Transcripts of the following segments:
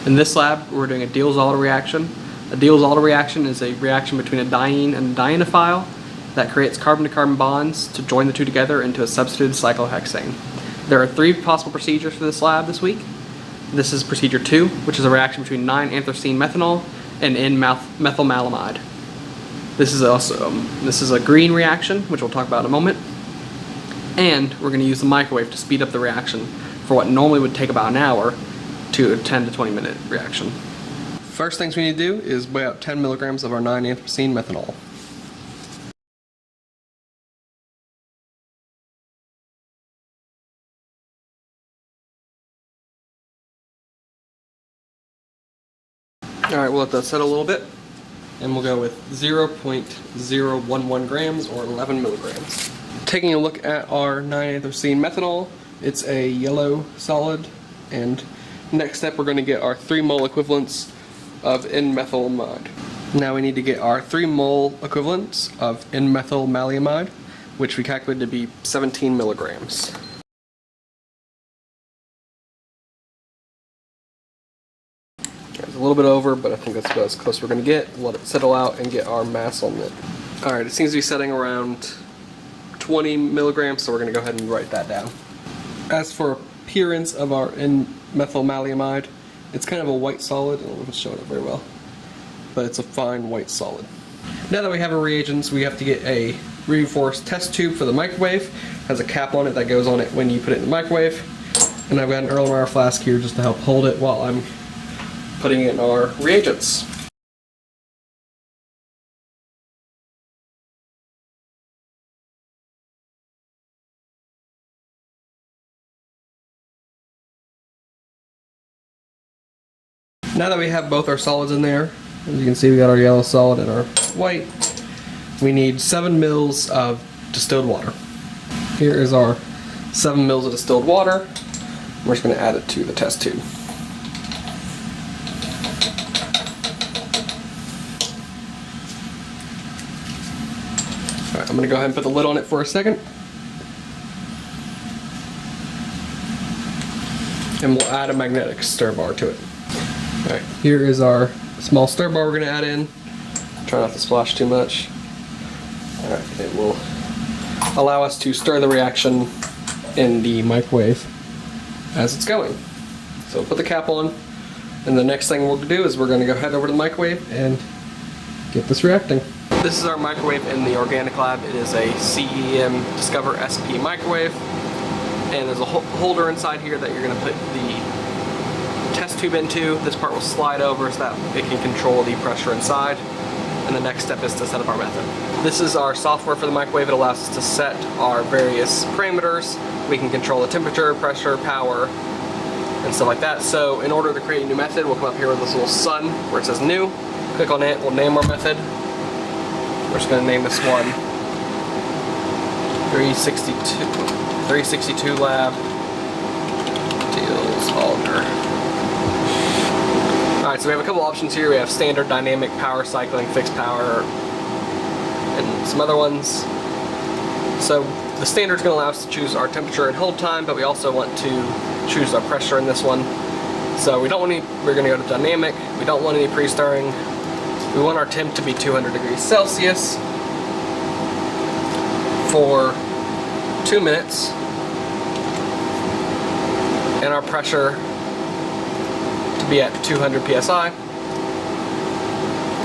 In this lab, we're doing a Diels-Alder reaction. A Diels-Alder reaction is a reaction between a diene and a dienophile that creates carbon-to-carbon bonds to join the two together into a substituted cyclohexane. There are 3 possible procedures for this lab this week. This is procedure 2, which is a reaction between 9-anthracene methanol and N-methylmalamide. This is a green reaction, which we'll talk about in a moment. And we're going to use the microwave to speed up the reaction for what normally would take about an hour to a 10 to 20 minute reaction. First things we need to do is weigh out 10 milligrams of our 9-anthracene methanol. Alright, we'll let that settle a little bit, and we'll go with 0.011 grams or 11 milligrams. Taking a look at our 9-anthracene methanol, it's a yellow solid, and next step we're going to get our 3 mole equivalents of N-methylamide. Now we need to get our 3 mole equivalents of N-methylmalamide, which we calculated to be 17 milligrams. It's a little bit over, but I think that's about as close as we're going to get. Let it settle out and get our mass on it. Alright, it seems to be setting around 20 milligrams, so we're going to go ahead and write that down. As for appearance of our N-methylmalamide, it's kind of a white solid. I don't know if it's showing up very well, but it's a fine white solid. Now that we have our reagents, we have to get a reinforced test tube for the microwave. It has a cap on it that goes on it when you put it in the microwave. And I've got an Erlenmeyer flask here just to help hold it while I'm putting in our reagents. Now that we have both our solids in there, as you can see we got our yellow solid and our white, we need 7 mils of distilled water. Here is our 7 mils of distilled water. We're just going to add it to the test tube. Alright, I'm going to go ahead and put the lid on it for a second. And we'll add a magnetic stir bar to it. Alright, here is our small stir bar we're going to add in. Try not to splash too much. Alright, it will allow us to stir the reaction in the microwave as it's going. So we'll put the cap on, and the next thing we'll do is we're going to go head over to the microwave and get this reacting. This is our microwave in the organic lab. It is a CEM Discover SP microwave, and there's a holder inside here that you're going to put the test tube into. This part will slide over so that it can control the pressure inside, and the next step is to set up our method. This is our software for the microwave. It allows us to set our various parameters. We can control the temperature, pressure, power, and stuff like that. So in order to create a new method, we'll come up here with this little sun where it says new. Click on it, we'll name our method. We're just going to name this one 362 lab Diels-Alder. Alright, so we have a couple options here. We have standard, dynamic, power cycling, fixed power, and some other ones. So the standard is going to allow us to choose our temperature and hold time, but we also want to choose our pressure in this one. So we're going to go to dynamic. We don't want any pre-stirring. We want our temp to be 200 degrees Celsius for 2 minutes, and our pressure to be at 200 psi,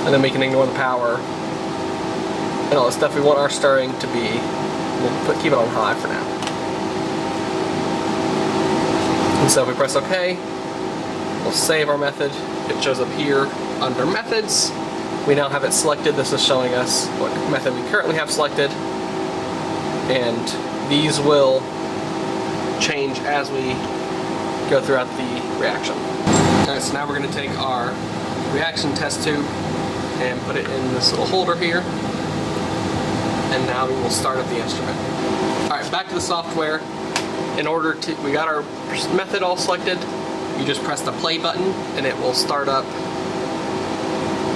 and then we can ignore the power and all the stuff. We want our stirring to be, keep it on high for now. And so if we press OK, we'll save our method. It shows up here under methods. We now have it selected. This is showing us what method we currently have selected, and these will change as we go throughout the reaction. Alright, so now we're going to take our reaction test tube and put it in this little holder here, and now we will start up the instrument. Alright, back to the software. We got our method all selected. You just press the play button and it will start up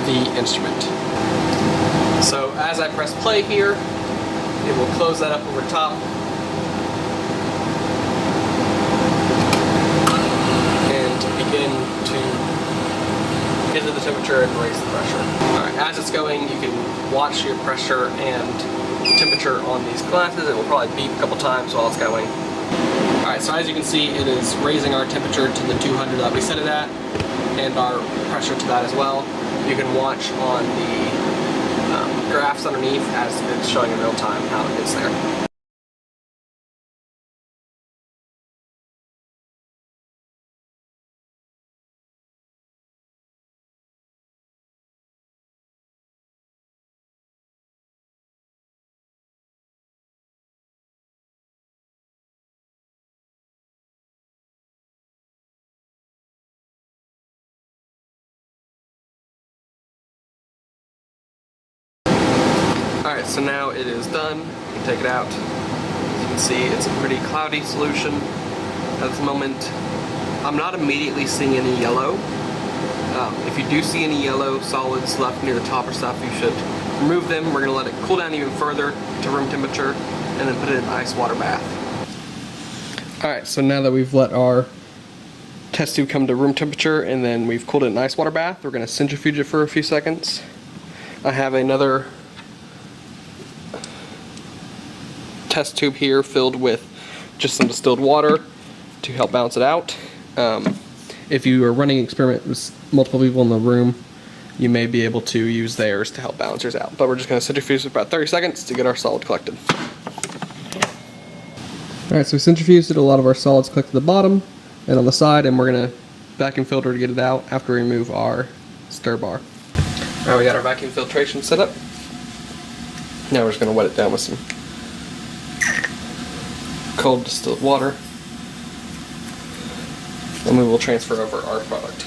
the instrument. So as I press play here, it will close that up over top, and begin to get to the temperature and raise the pressure. Alright, as it's going, you can watch your pressure and temperature on these glasses. It will probably beep a couple times while it's going. Alright, so as you can see, it is raising our temperature to the 200 that we set it at, and our pressure to that as well. You can watch on the graphs underneath as it's showing in real time how it gets there. Alright, so now it is done. You can take it out. As you can see, it's a pretty cloudy solution at this moment. I'm not immediately seeing any yellow. If you do see any yellow solids left near the top or stuff, you should remove them. We're going to let it cool down even further to room temperature and then put it in an ice water bath. Alright, so now that we've let our test tube come to room temperature and then we've cooled it in an ice water bath, we're going to centrifuge it for a few seconds. I have another test tube here filled with just some distilled water to help balance it out. If you are running an experiment with multiple people in the room, you may be able to use theirs to help balance yours out. But we're just going to centrifuge for about 30 seconds to get our solid collected. Alright, so we centrifuged it, a lot of our solids collect at the bottom and on the side, and we're going to vacuum filter to get it out after we remove our stir bar. Alright, we got our vacuum filtration set up. Now we're just going to wet it down with some cold distilled water, and we will transfer over our product.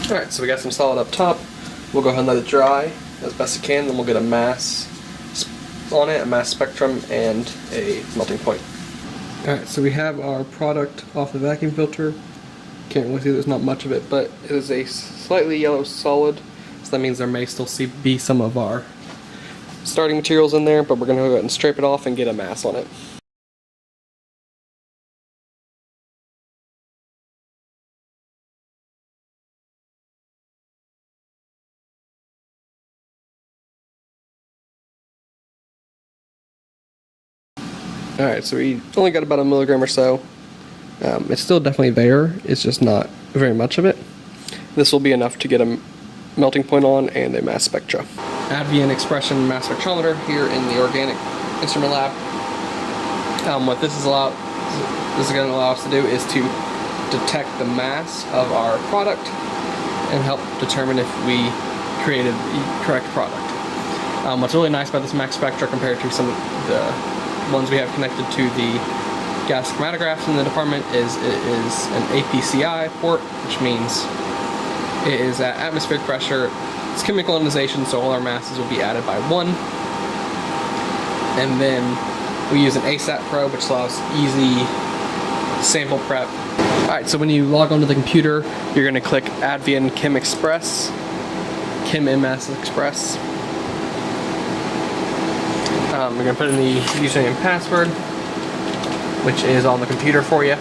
Alright, so we got some solid up top. We'll go ahead and let it dry as best it can, then we'll get a mass on it, a mass spectrum, and a melting point. Alright, so we have our product off the vacuum filter. Can't really see there's not much of it, but it is a slightly yellow solid, so that means there may still be some of our starting materials in there, but we're going to go ahead and scrape it off and get a mass on it. Alright, so we only got about 1 milligram or so. It's still definitely there, it's just not very much of it. This will be enough to get a melting point on and a mass spectra. Advian Expression Mass Spectrometer here in the Organic Instrument Lab. What this is going to allow us to do is to detect the mass of our product and help determine if we created the correct product. What's really nice about this mass spectra compared to some of the ones we have connected to the gas chromatographs in the department is it is an APCI port, which means it is at atmospheric pressure. It's chemical ionization, so all our masses will be added by 1. And then we use an ASAT probe, which allows easy sample prep. Alright, so when you log onto the computer, you're going to click Advian Chem Express, Chem MS Express. We're going to put in the username and password, which is on the computer for you.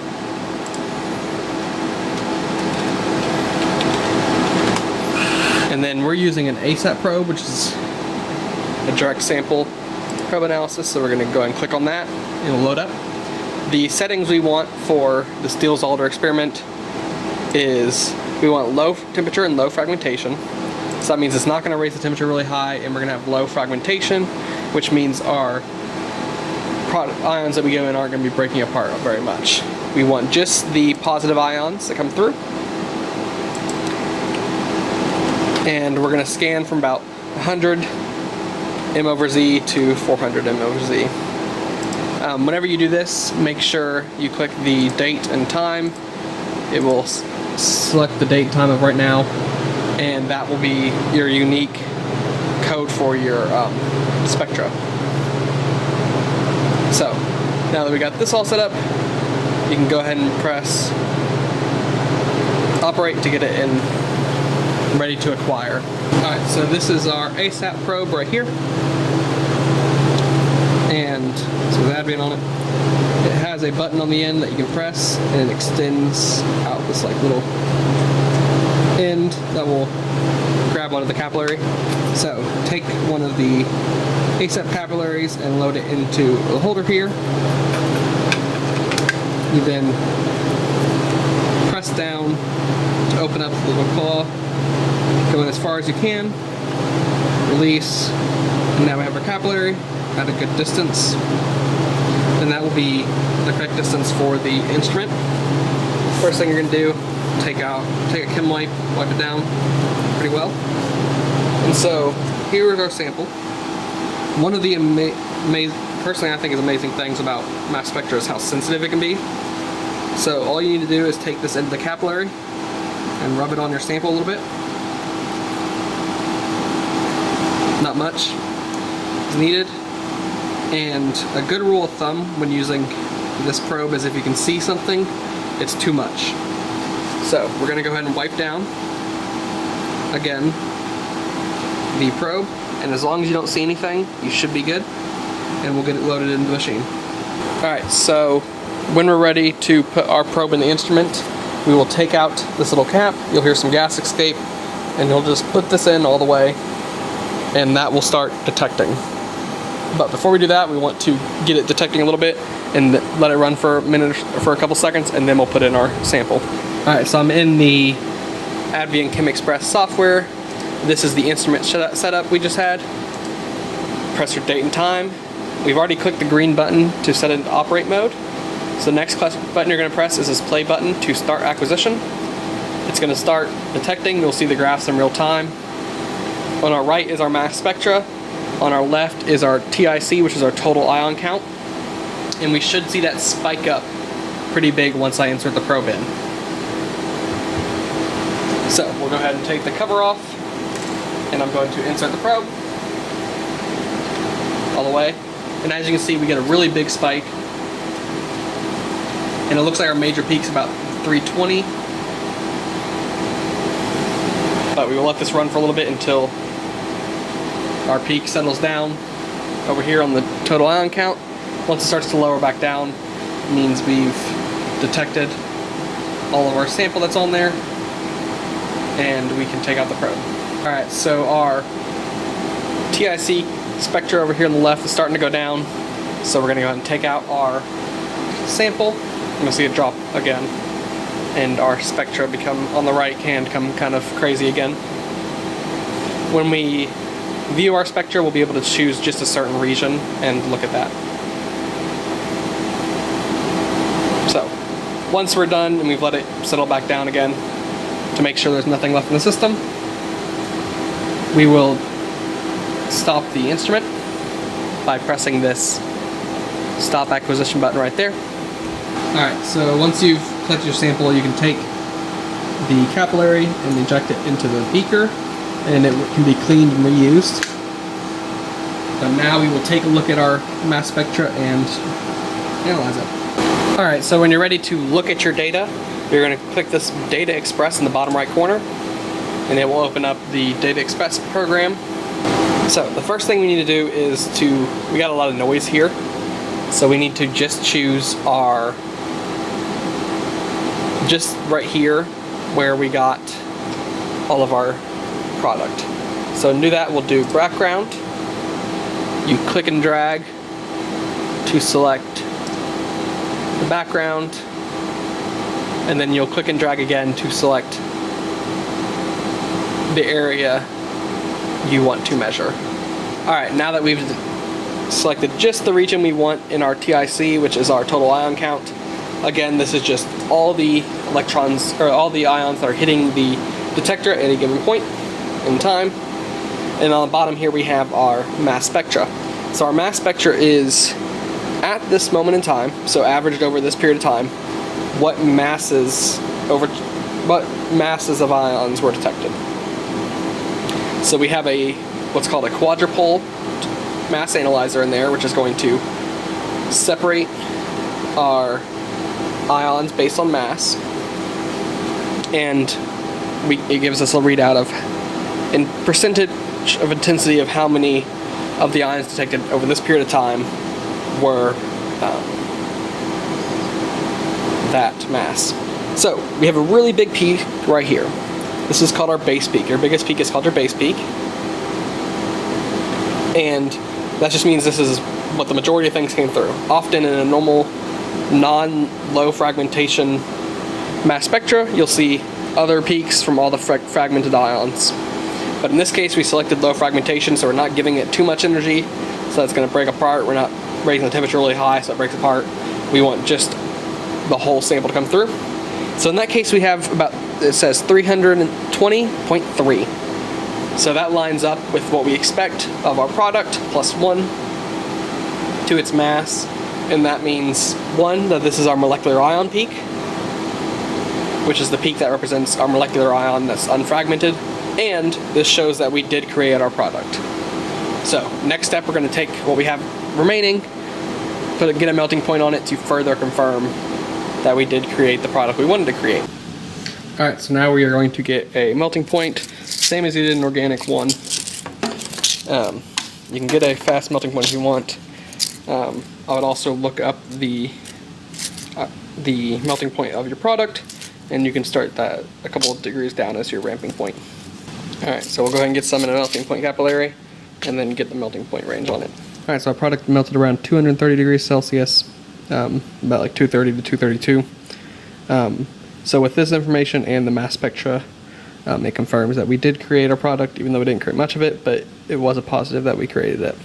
And then we're using an ASAT probe, which is a direct sample probe analysis, so we're going to go and click on that. It'll load up. The settings we want for the Diels-Alder experiment is we want low temperature and low fragmentation. So that means it's not going to raise the temperature really high, and we're going to have low fragmentation, which means our product ions that we go in aren't going to be breaking apart very much. We want just the positive ions that come through. And we're going to scan from about 100 m/z to 400 m/z. Whenever you do this, make sure you click the date and time. It will select the date and time of right now, and that will be your unique code for your spectra. So, now that we got this all set up, you can go ahead and press operate to get it in ready to acquire. Alright, so this is our ASAP probe right here. And so with Advient on it, it has a button on the end that you can press, and it extends out this like little end that will grab onto the capillary. So take one of the ASAP capillaries and load it into the holder here. You then press down to open up the little claw, go in as far as you can, release, and now we have our capillary at a good distance. And that will be the correct distance for the instrument. First thing you're going to do, take a chem wipe, wipe it down pretty well. And so here is our sample. One of the personally I think is amazing things about mass spectra is how sensitive it can be. So all you need to do is take this into the capillary and rub it on your sample a little bit. Not much is needed. And a good rule of thumb when using this probe is if you can see something, it's too much. So we're going to go ahead and wipe down again the probe, and as long as you don't see anything, you should be good, and we'll get it loaded into the machine. Alright, so when we're ready to put our probe in the instrument, we will take out this little cap. You'll hear some gas escape, and you'll just put this in all the way, and that will start detecting. But before we do that, we want to get it detecting a little bit and let it run for a minute, for a couple seconds, and then we'll put in our sample. Alright, so I'm in the Advient ChemExpress software. This is the instrument setup we just had. Press your date and time. We've already clicked the green button to set it into operate mode. So the next button you're going to press is this play button to start acquisition. It's going to start detecting. You'll see the graphs in real time. On our right is our mass spectra. On our left is our TIC, which is our total ion count. And we should see that spike up pretty big once I insert the probe in. So we'll go ahead and take the cover off, and I'm going to insert the probe all the way. And as you can see, we get a really big spike. And it looks like our major peak's about 320. But we will let this run for a little bit until our peak settles down over here on the total ion count. Once it starts to lower back down, it means we've detected all of our sample that's on there, and we can take out the probe. Alright, so our TIC spectra over here on the left is starting to go down, so we're going to go ahead and take out our sample. You'll see it drop again, and our spectra on the right can come kind of crazy again. When we view our spectra, we'll be able to choose just a certain region and look at that. So once we're done and we've let it settle back down again to make sure there's nothing left in the system, we will stop the instrument by pressing this stop acquisition button right there. Alright, so once you've collected your sample, you can take the capillary and inject it into the beaker, and it can be cleaned and reused. But now we will take a look at our mass spectra and analyze it. Alright, so when you're ready to look at your data, you're going to click this Data Express in the bottom right corner, and it will open up the Data Express program. So the first thing we need to do is we got a lot of noise here, so we need to just choose our, just right here where we got all of our product. So to do that, we'll do background. You click and drag to select the background, and then you'll click and drag again to select the area you want to measure. Alright, now that we've selected just the region we want in our TIC, which is our total ion count, again, this is just all the electrons, or all the ions that are hitting the detector at any given point in time. And on the bottom here we have our mass spectra. So our mass spectra is at this moment in time, so averaged over this period of time, what masses of ions were detected. So we have what's called a quadrupole mass analyzer in there, which is going to separate our ions based on mass, and it gives us a readout of in percentage of intensity of how many of the ions detected over this period of time were that mass. So we have a really big peak right here. This is called our base peak. Your biggest peak is called your base peak. And that just means this is what the majority of things came through. Often in a normal non-low fragmentation mass spectra, you'll see other peaks from all the fragmented ions. But in this case, we selected low fragmentation, so we're not giving it too much energy, so that's going to break apart. We're not raising the temperature really high, so it breaks apart. We want just the whole sample to come through. So in that case, we have about, it says 320.3. So that lines up with what we expect of our product, +1 to its mass. And that means, 1, that this is our molecular ion peak, which is the peak that represents our molecular ion that's unfragmented. And this shows that we did create our product. So next step, we're going to take what we have remaining, get a melting point on it to further confirm that we did create the product we wanted to create. All right, so now we are going to get a melting point, same as you did in Organic 1. You can get a fast melting point if you want. I would also look up the melting point of your product, and you can start that a couple of degrees down as your ramping point. All right, so we'll go ahead and get some in a melting point capillary, and then get the melting point range on it. All right, so our product melted around 230 degrees Celsius, about like 230 to 232. So with this information and the mass spectra, it confirms that we did create our product, even though we didn't create much of it, but it was a positive that we created it.